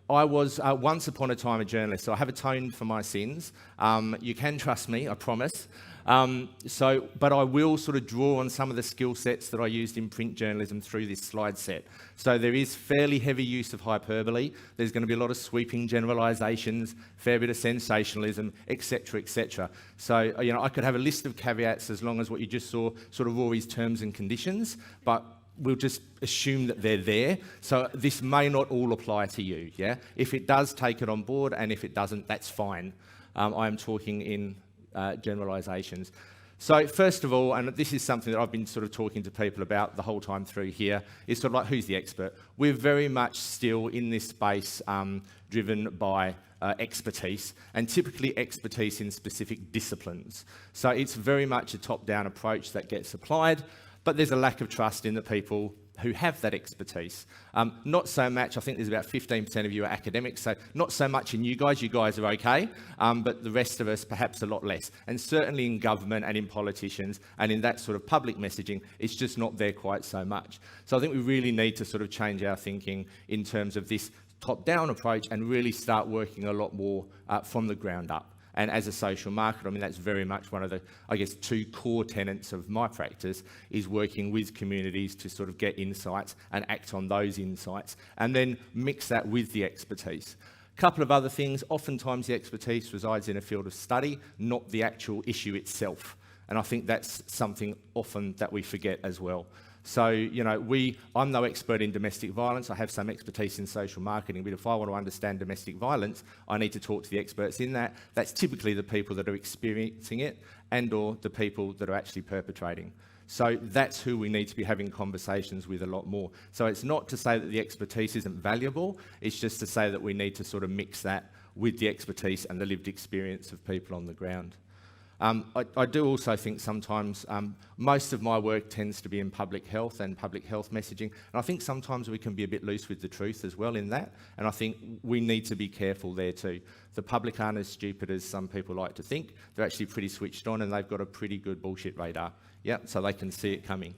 I was once upon a time a journalist, so I have atoned for my sins. You can trust me, I promise. But I will sort of draw on some of the skill sets that I used in print journalism through this slide set. So there is fairly heavy use of hyperbole. There's going to be a lot of sweeping generalisations, fair bit of sensationalism, etc., etc. So, I could have a list of caveats as long as what you just saw, sort of Rory's terms and conditions, but we'll just assume that they're there. So this may not all apply to you, yeah? If it does, take it on board, and if it doesn't, that's fine. I am talking in generalisations. So first of all, and this is something that I've been sort of talking to people about the whole time through here, is sort of like, who's the expert? We're very much still in this space driven by expertise, and typically expertise in specific disciplines. So it's very much a top-down approach that gets applied, but there's a lack of trust in the people who have that expertise. Not so much, I think there's about 15% of you are academics, so not so much in you guys are okay, but the rest of us perhaps a lot less. And certainly in government and in politicians and in that sort of public messaging, it's just not there quite so much. So I think we really need to sort of change our thinking in terms of this top-down approach and really start working a lot more from the ground up. And as a social marketer, I mean, that's very much one of the, I guess, two core tenets of my practice, is working with communities to sort of get insights and act on those insights, and then mix that with the expertise. A couple of other things, oftentimes the expertise resides in a field of study, not the actual issue itself. And I think that's something often that we forget as well. So, I'm no expert in domestic violence. I have some expertise in social marketing, but if I want to understand domestic violence, I need to talk to the experts in that. That's typically the people that are experiencing it and or the people that are actually perpetrating. So that's who we need to be having conversations with a lot more. So it's not to say that the expertise isn't valuable, it's just to say that we need to sort of mix that with the expertise and the lived experience of people on the ground. I do also think sometimes most of my work tends to be in public health and public health messaging, and I think sometimes we can be a bit loose with the truth as well in that, and I think we need to be careful there too. The public aren't as stupid as some people like to think. They're actually pretty switched on, and they've got a pretty good bullshit radar, so they can see it coming.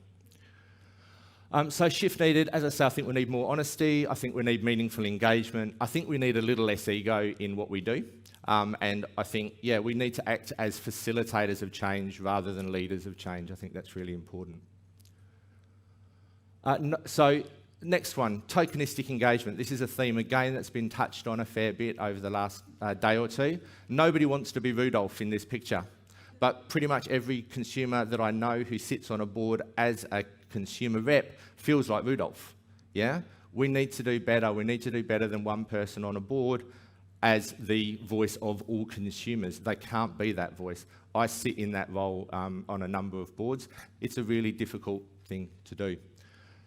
So shift needed, as I say, I think we need more honesty, I think we need meaningful engagement, I think we need a little less ego in what we do. And I think, we need to act as facilitators of change rather than leaders of change. I think that's really important. So next one, tokenistic engagement. This is a theme, again, that's been touched on a fair bit over the last day or two. Nobody wants to be Rudolph in this picture, but pretty much every consumer that I know who sits on a board as a consumer rep feels like Rudolph, We need to do better. We need to do better than one person on a board as the voice of all consumers. They can't be that voice. I sit in that role on a number of boards. It's a really difficult thing to do.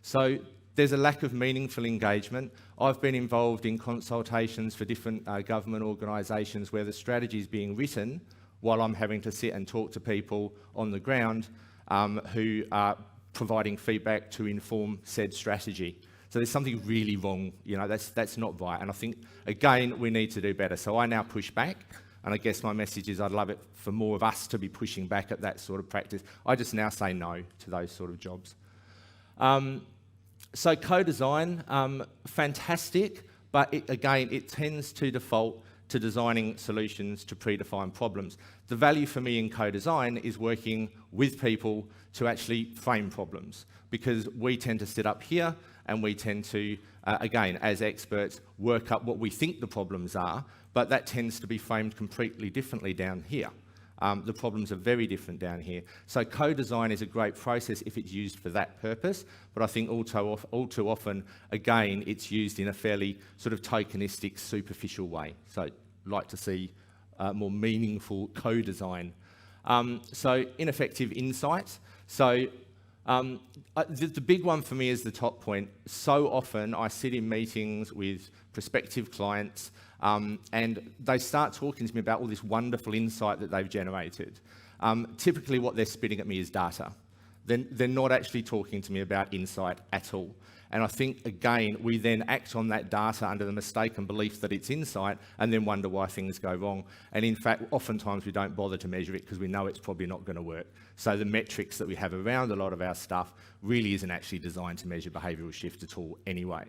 So there's a lack of meaningful engagement. I've been involved in consultations for different government organisations where the strategy is being written while I'm having to sit and talk to people on the ground who are providing feedback to inform said strategy. So there's something really wrong, that's not right. And I think, again, we need to do better. So I now push back, and I guess my message is I'd love it for more of us to be pushing back at that sort of practice. I just now say no to those sort of jobs. So co-design, fantastic, but it tends to default to designing solutions to predefined problems. The value for me in co-design is working with people to actually frame problems, because we tend to sit up here and we tend to, again, as experts, work up what we think the problems are, but that tends to be framed completely differently down here. The problems are very different down here. So co-design is a great process if it's used for that purpose, but I think all too often, again, it's used in a fairly sort of tokenistic, superficial way. So I'd like to see more meaningful co-design. So ineffective insights. So the big one for me is the top point. So often I sit in meetings with prospective clients and they start talking to me about all this wonderful insight that they've generated. Typically what they're spitting at me is data. They're not actually talking to me about insight at all. And I think, again, we then act on that data under the mistaken belief that it's insight and then wonder why things go wrong. And in fact, oftentimes we don't bother to measure it because we know it's probably not going to work. So the metrics that we have around a lot of our stuff really isn't actually designed to measure behavioural shift at all anyway.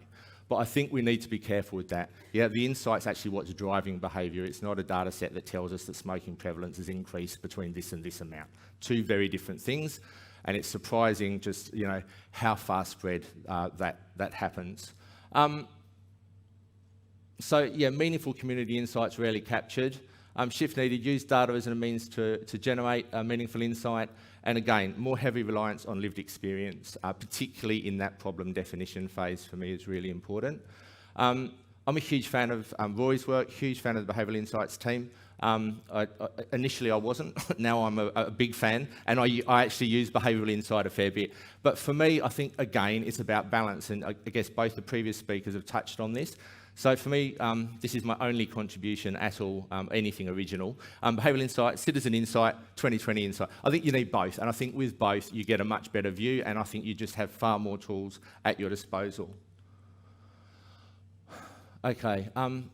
But I think we need to be careful with that. Yeah, the insight's actually what's driving behaviour. It's not a data set that tells us that smoking prevalence has increased between this and this amount. Two very different things, and it's surprising just, how far spread that happens. Meaningful community insights rarely captured. Shift needed, use data as a means to generate a meaningful insight. And again, more heavy reliance on lived experience, particularly in that problem definition phase for me is really important. I'm a huge fan of Rory's work, huge fan of the Behavioural Insights team. Initially I wasn't, now I'm a big fan, and I actually use Behavioural Insight a fair bit. But for me, I think, again, it's about balance, and I guess both the previous speakers have touched on this. So for me, this is my only contribution at all, anything original. Behavioural Insight, Citizen Insight, 2020 Insight. I think you need both, and I think with both you get a much better view, and I think you just have far more tools at your disposal. Okay,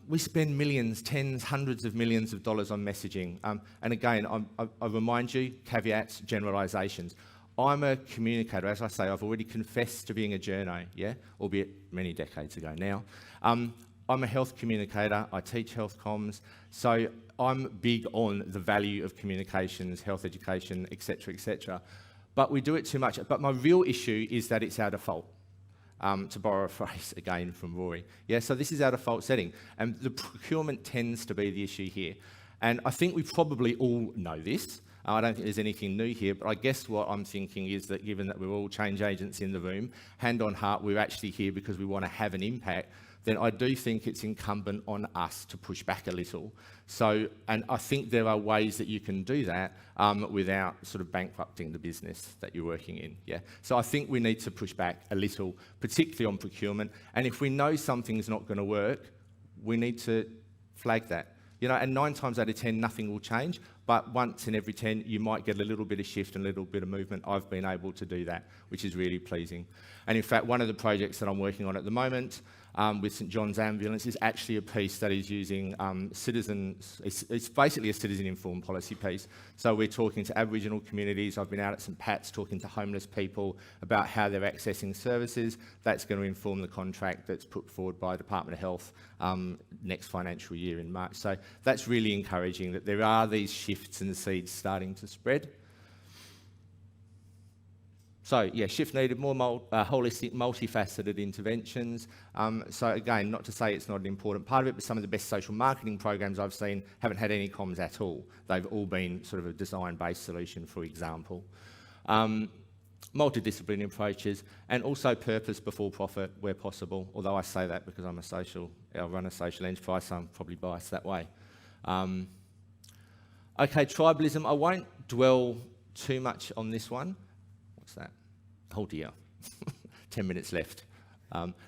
we spend millions, tens, hundreds of millions of dollars on messaging. And again, I remind you, caveats, generalisations. I'm a communicator. As I say, I've already confessed to being a journo, albeit many decades ago now. I'm a health communicator. I teach health comms. So I'm big on the value of communications, health education, etc., etc. But we do it too much. But my real issue is that it's our default. To borrow a phrase again from Rory. So this is our default setting, and the procurement tends to be the issue here. And I think we probably all know this. I don't think there's anything new here, but I guess what I'm thinking is that given that we're all change agents in the room, hand on heart, we're actually here because we want to have an impact, then I do think it's incumbent on us to push back a little. And I think there are ways that you can do that without sort of bankrupting the business that you're working in, So I think we need to push back a little, particularly on procurement. And if we know something's not going to work, we need to flag that. And 9 times out of 10, nothing will change. But once in every 10, you might get a little bit of shift and a little bit of movement. I've been able to do that, which is really pleasing. And in fact, one of the projects that I'm working on at the moment with St John's Ambulance is actually a piece that is using citizens. It's basically a citizen-informed policy piece. So we're talking to Aboriginal communities. I've been out at St Pat's talking to homeless people about how they're accessing services. That's going to inform the contract that's put forward by Department of Health next financial year in March. So that's really encouraging that there are these shifts and seeds starting to spread. So, shift needed, more holistic, multifaceted interventions. So again, not to say it's not an important part of it, but some of the best social marketing programs I've seen haven't had any comms at all. They've all been sort of a design-based solution, for example. Multidisciplinary approaches, and also purpose before profit where possible, although I say that because I run a social enterprise, so I'm probably biased that way. Okay, tribalism. I won't dwell too much on this one. What's that? Oh dear, 10 minutes left.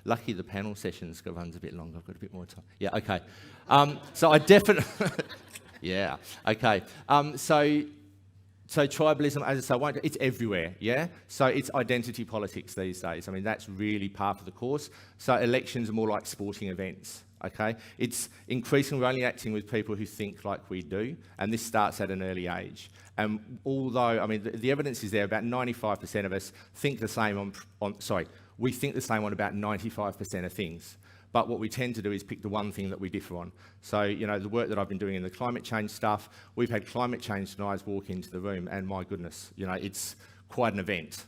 Lucky the panel sessions runs a bit longer. I've got a bit more time. Okay. So I definitely, okay. So tribalism, as I say, it's everywhere, So it's identity politics these days. I mean, that's really par for the course. So elections are more like sporting events, okay? It's increasingly we're only acting with people who think like we do, and this starts at an early age. And although, I mean, the evidence is there, about 95% of us think the same we think the same on about 95% of things. But what we tend to do is pick the one thing that we differ on. So, the work that I've been doing in the climate change stuff, we've had climate change deniers walk into the room, and my goodness, it's quite an event.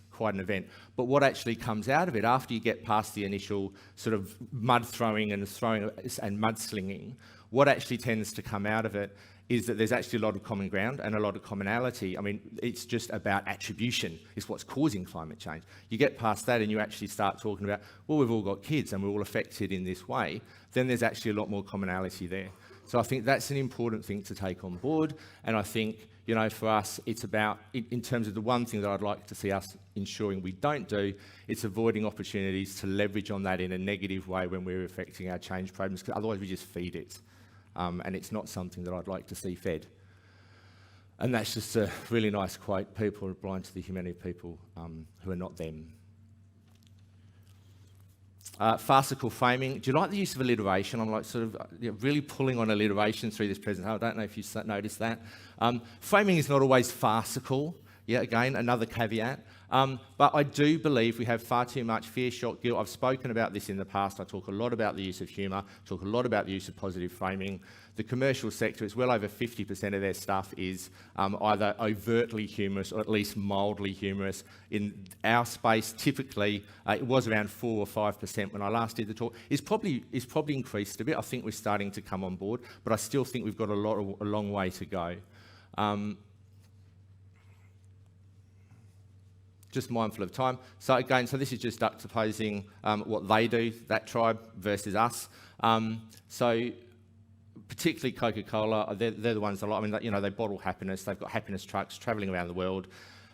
But what actually comes out of it, after you get past the initial sort of mud throwing and mudslinging, what actually tends to come out of it is that there's actually a lot of common ground and a lot of commonality. I mean, it's just about attribution is what's causing climate change. You get past that and you actually start talking about, well, we've all got kids and we're all affected in this way, then there's actually a lot more commonality there. So I think that's an important thing to take on board. And I think, for us, it's about, in terms of the one thing that I'd like to see us ensuring we don't do, it's avoiding opportunities to leverage on that in a negative way when we're affecting our change programs, because otherwise we just feed it. And it's not something that I'd like to see fed. And that's just a really nice quote. People are blind to the humanity of people who are not them. Farcical framing. Do you like the use of alliteration? I'm like sort of really pulling on alliteration through this presentation. I don't know if you noticed that. Framing is not always farcical. Yeah, again, another caveat. But I do believe we have far too much fear, shock, guilt. I've spoken about this in the past. I talk a lot about the use of humour, talk a lot about the use of positive framing. The commercial sector, it's well over 50% of their stuff is either overtly humorous or at least mildly humorous. In our space, typically, it was around 4 or 5% when I last did the talk. It's probably increased a bit. I think we're starting to come on board, but I still think we've got a long way to go. Just mindful of time. So again, this is just juxtaposing what they do, that tribe, versus us. So particularly Coca-Cola, they're the ones that, I mean, you know, they bottle happiness. They've got happiness trucks travelling around the world.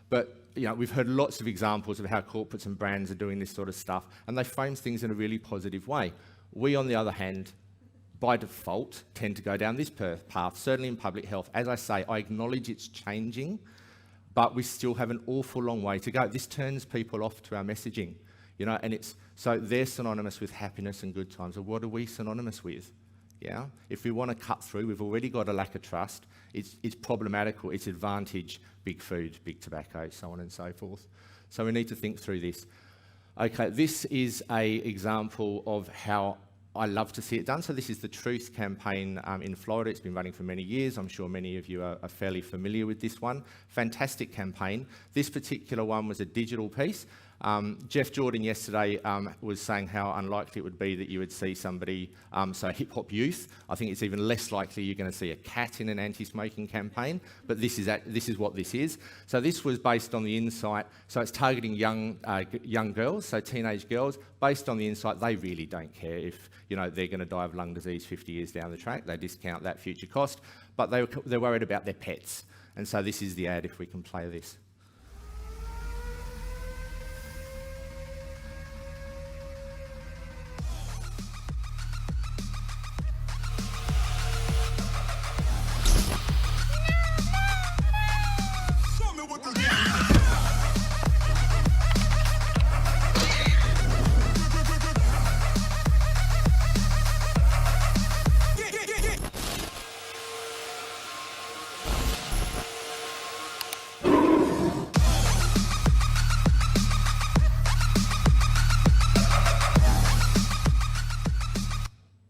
But you know, we've heard lots of examples of how corporates and brands are doing this sort of stuff, and they frame things in a really positive way. We, on the other hand, by default, tend to go down this path, certainly in public health. As I say, I acknowledge it's changing, but we still have an awful long way to go. This turns people off to our messaging, you know, and so they're synonymous with happiness and good times. So what are we synonymous with? Yeah, if we want to cut through, we've already got a lack of trust. It's problematical. It's advantage, big food, big tobacco, so on and so forth. So we need to think through this. Okay, this is an example of how I love to see it done. So this is the Truth campaign in Florida. It's been running for many years. I'm sure many of you are fairly familiar with this one. Fantastic campaign. This particular one was a digital piece. Jeff Jordan yesterday was saying how unlikely it would be that you would see somebody, so hip-hop youth. I think it's even less likely you're going to see a cat in an anti-smoking campaign, but this is what this is. So this was based on the insight, so it's targeting young girls, so teenage girls. Based on the insight, they really don't care if, you know, they're going to die of lung disease 50 years down the track. They discount that future cost, but they're worried about their pets. And so this is the ad, if we can play this.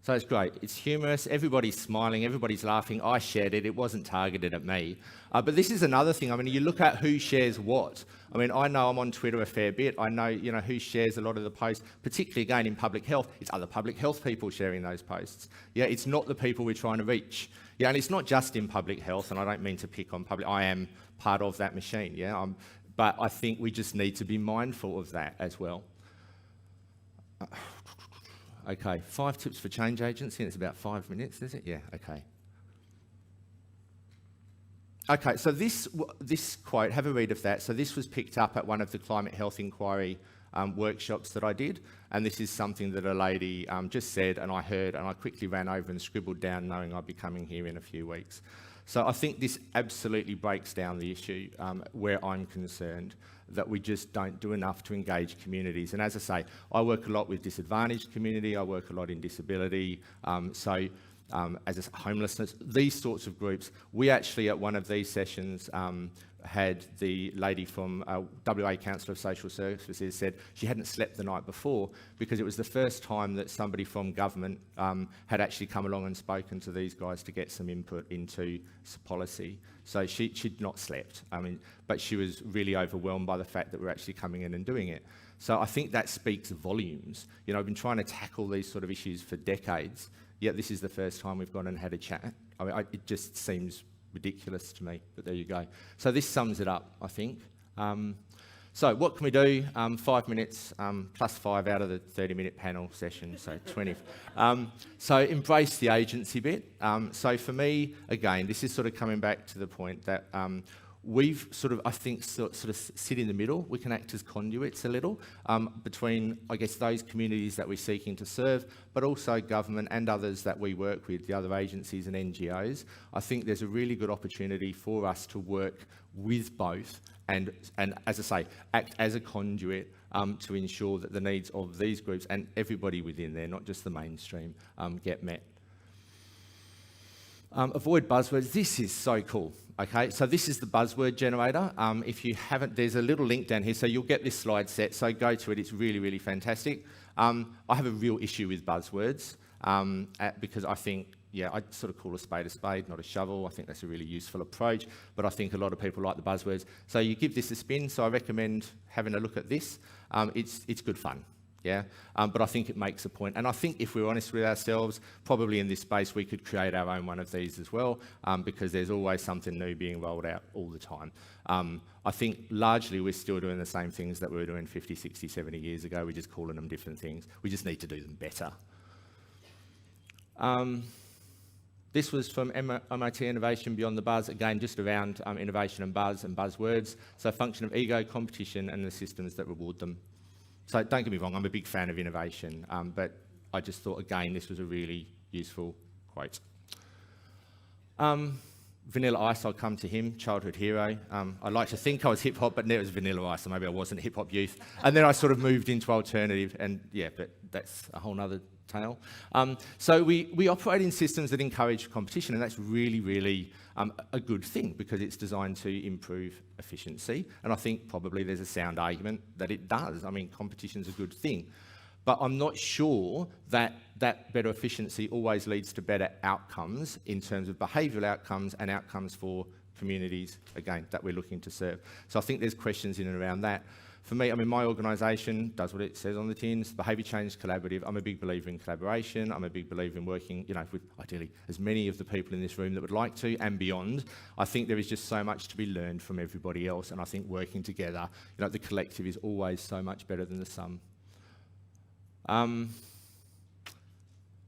So it's great. It's humorous. Everybody's smiling. Everybody's laughing. I shared it. It wasn't targeted at me. But this is another thing. I mean, you look at who shares what. I mean, I know I'm on Twitter a fair bit. I know, you know, who shares a lot of the posts, particularly, again, in public health. It's other public health people sharing those posts. Yeah, it's not the people we're trying to reach. Yeah, and it's not just in public health, and I don't mean to pick on public. I am part of that machine, yeah. But I think we just need to be mindful of that as well. Okay, 5 tips for change agency, and it's about 5 minutes, is it? Yeah, okay. Okay, so this quote, have a read of that. So this was picked up at one of the climate health inquiry workshops that I did, and this is something that a lady just said, and I heard, and I quickly ran over and scribbled down, knowing I'd be coming here in a few weeks. So I think this absolutely breaks down the issue where I'm concerned, that we just don't do enough to engage communities. And as I say, I work a lot with disadvantaged community, I work a lot in disability, as homelessness, these sorts of groups. We actually, at one of these sessions, had the lady from WA Council of Social Services said she hadn't slept the night before because it was the first time that somebody from government had actually come along and spoken to these guys to get some input into policy. So she'd not slept, but she was really overwhelmed by the fact that we're actually coming in and doing it. So I think that speaks volumes. You know, I've been trying to tackle these sort of issues for decades, yet this is the first time we've gone and had a chat. I mean, it just seems ridiculous to me, but there you go. So this sums it up, I think. So what can we do? 5 minutes plus 5 out of the 30-minute panel session, so 20. So embrace the agency bit. So for me, again, this is sort of coming back to the point that we've sort of, I think, sort of sit in the middle. We can act as conduits a little between, I guess, those communities that we're seeking to serve, but also government and others that we work with, the other agencies and NGOs. I think there's a really good opportunity for us to work with both and as I say, act as a conduit to ensure that the needs of these groups and everybody within there, not just the mainstream, get met. Avoid buzzwords. This is so cool. Okay, so this is the buzzword generator. If you haven't, there's a little link down here, so you'll get this slide set. So go to it. It's really, really fantastic. I have a real issue with buzzwords because I think, I'd sort of call a spade, not a shovel. I think that's a really useful approach, but I think a lot of people like the buzzwords. So you give this a spin. So I recommend having a look at this. It's good fun. Yeah, but I think it makes a point. And I think if we're honest with ourselves, probably in this space, we could create our own one of these as well, because there's always something new being rolled out all the time. I think largely we're still doing the same things that we were doing 50, 60, 70 years ago. We're just calling them different things. We just need to do them better. This was from MIT Innovation Beyond the Buzz, again, just around innovation and buzz and buzzwords. So function of ego, competition, and the systems that reward them. So don't get me wrong, I'm a big fan of innovation, but I just thought, again, this was a really useful quote. Vanilla Ice, I'll come to him, childhood hero. I like to think I was hip-hop, but never was Vanilla Ice, so maybe I wasn't a hip-hop youth. And then I sort of moved into alternative, and but that's a whole nother tale. So we operate in systems that encourage competition, and that's really, really a good thing because it's designed to improve efficiency. And I think probably there's a sound argument that it does. I mean, competition's a good thing. But I'm not sure that that better efficiency always leads to better outcomes in terms of behavioural outcomes and outcomes for communities, again, that we're looking to serve. So I think there's questions in and around that. For me, I mean, my organisation does what it says on the tins, behaviour change collaborative. I'm a big believer in collaboration. I'm a big believer in working, with ideally as many of the people in this room that would like to and beyond. I think there is just so much to be learned from everybody else, and I think working together, the collective is always so much better than the sum. I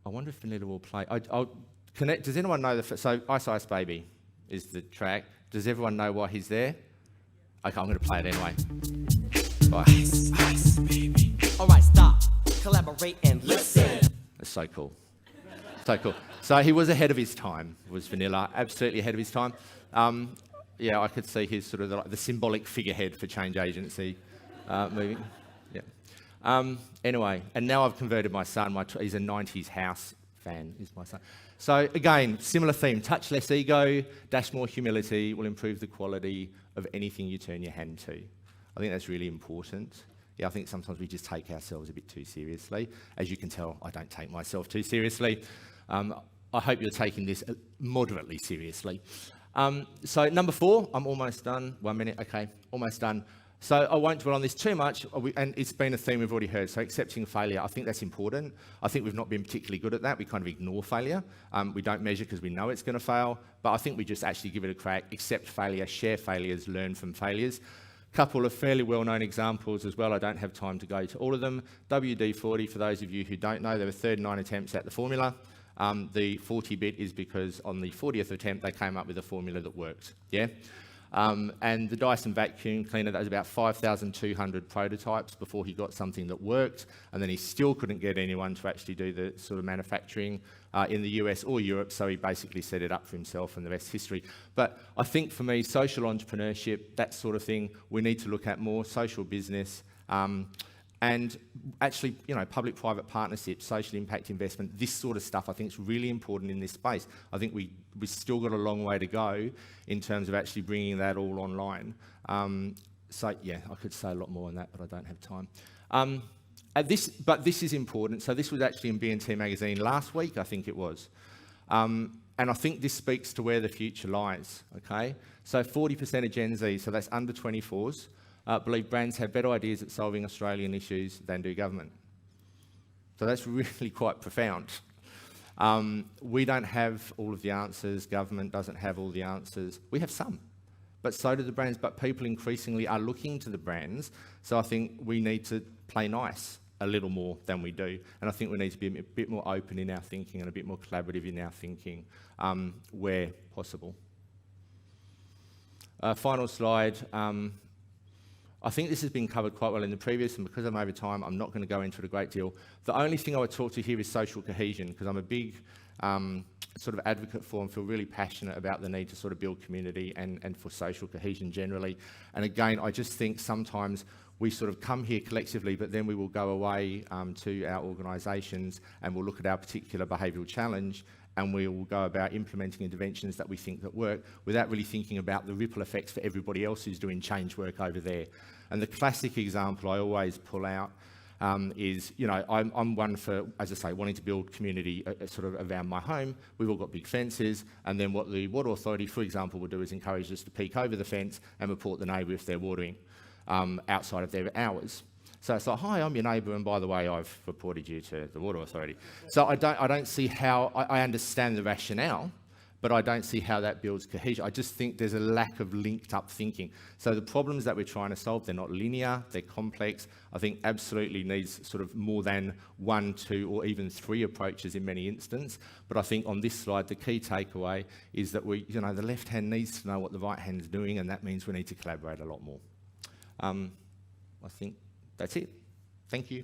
wonder if Vanilla will play. I'll connect. Does anyone know so Ice Ice Baby is the track. Does everyone know why he's there? Okay, I'm going to play it anyway. Bye. Ice, ice, baby. All right, stop, collaborate and listen. That's so cool. So cool. So he was ahead of his time, was Vanilla, absolutely ahead of his time. I could see his sort of the symbolic figurehead for change agency moving. Yeah. Anyway, and now I've converted my son. He's a 90s house fan, is my son. So again, similar theme, touch less ego, dash more humility will improve the quality of anything you turn your hand to. I think that's really important. I think sometimes we just take ourselves a bit too seriously. As you can tell, I don't take myself too seriously. I hope you're taking this moderately seriously. So number 4, I'm almost done. 1 minute, okay, almost done. So I won't dwell on this too much, and it's been a theme we've already heard. So accepting failure, I think that's important. I think we've not been particularly good at that. We kind of ignore failure. We don't measure because we know it's going to fail, but I think we just actually give it a crack, accept failure, share failures, learn from failures. Couple of fairly well-known examples as well. I don't have time to go to all of them. WD-40, for those of you who don't know, there were 39 attempts at the formula. The 40 bit is because on the 40th attempt, they came up with a formula that worked, and the Dyson vacuum cleaner, that was about 5,200 prototypes before he got something that worked, and then he still couldn't get anyone to actually do the sort of manufacturing in the US or Europe, so he basically set it up for himself, and the rest is history. But I think for me, social entrepreneurship, that sort of thing, we need to look at more social business, and actually, public-private partnerships, social impact investment, this sort of stuff I think is really important in this space. I think we've still got a long way to go in terms of actually bringing that all online. I could say a lot more on that, but I don't have time. But this is important. So this was actually in B&T magazine last week, I think it was. And I think this speaks to where the future lies, okay? So 40% of Gen Z, so that's under 24s, believe brands have better ideas at solving Australian issues than do government. So that's really quite profound. We don't have all of the answers. Government doesn't have all the answers. We have some, but so do the brands. But people increasingly are looking to the brands. So I think we need to play nice a little more than we do. And I think we need to be a bit more open in our thinking and a bit more collaborative in our thinking where possible. Final slide. I think this has been covered quite well in the previous, and because I'm over time, I'm not going to go into it a great deal. The only thing I would talk to here is social cohesion, because I'm a big sort of advocate for and feel really passionate about the need to sort of build community and for social cohesion generally. And again, I just think sometimes we sort of come here collectively, but then we will go away to our organisations and we'll look at our particular behavioural challenge and we will go about implementing interventions that we think that work without really thinking about the ripple effects for everybody else who's doing change work over there. And the classic example I always pull out is, you know, I'm one for, as I say, wanting to build community sort of around my home. We've all got big fences, and then what the water authority, for example, will do is encourage us to peek over the fence and report the neighbour if they're watering outside of their hours. So it's like, hi, I'm your neighbour, and by the way, I've reported you to the water authority. So I don't see how, I understand the rationale, but I don't see how that builds cohesion. I just think there's a lack of linked up thinking. So the problems that we're trying to solve, they're not linear, they're complex. I think absolutely needs sort of more than 1, 2, or even 3 approaches in many instances. But I think on this slide, the key takeaway is that the left hand needs to know what the right hand's doing, and that means we need to collaborate a lot more. I think that's it. Thank you.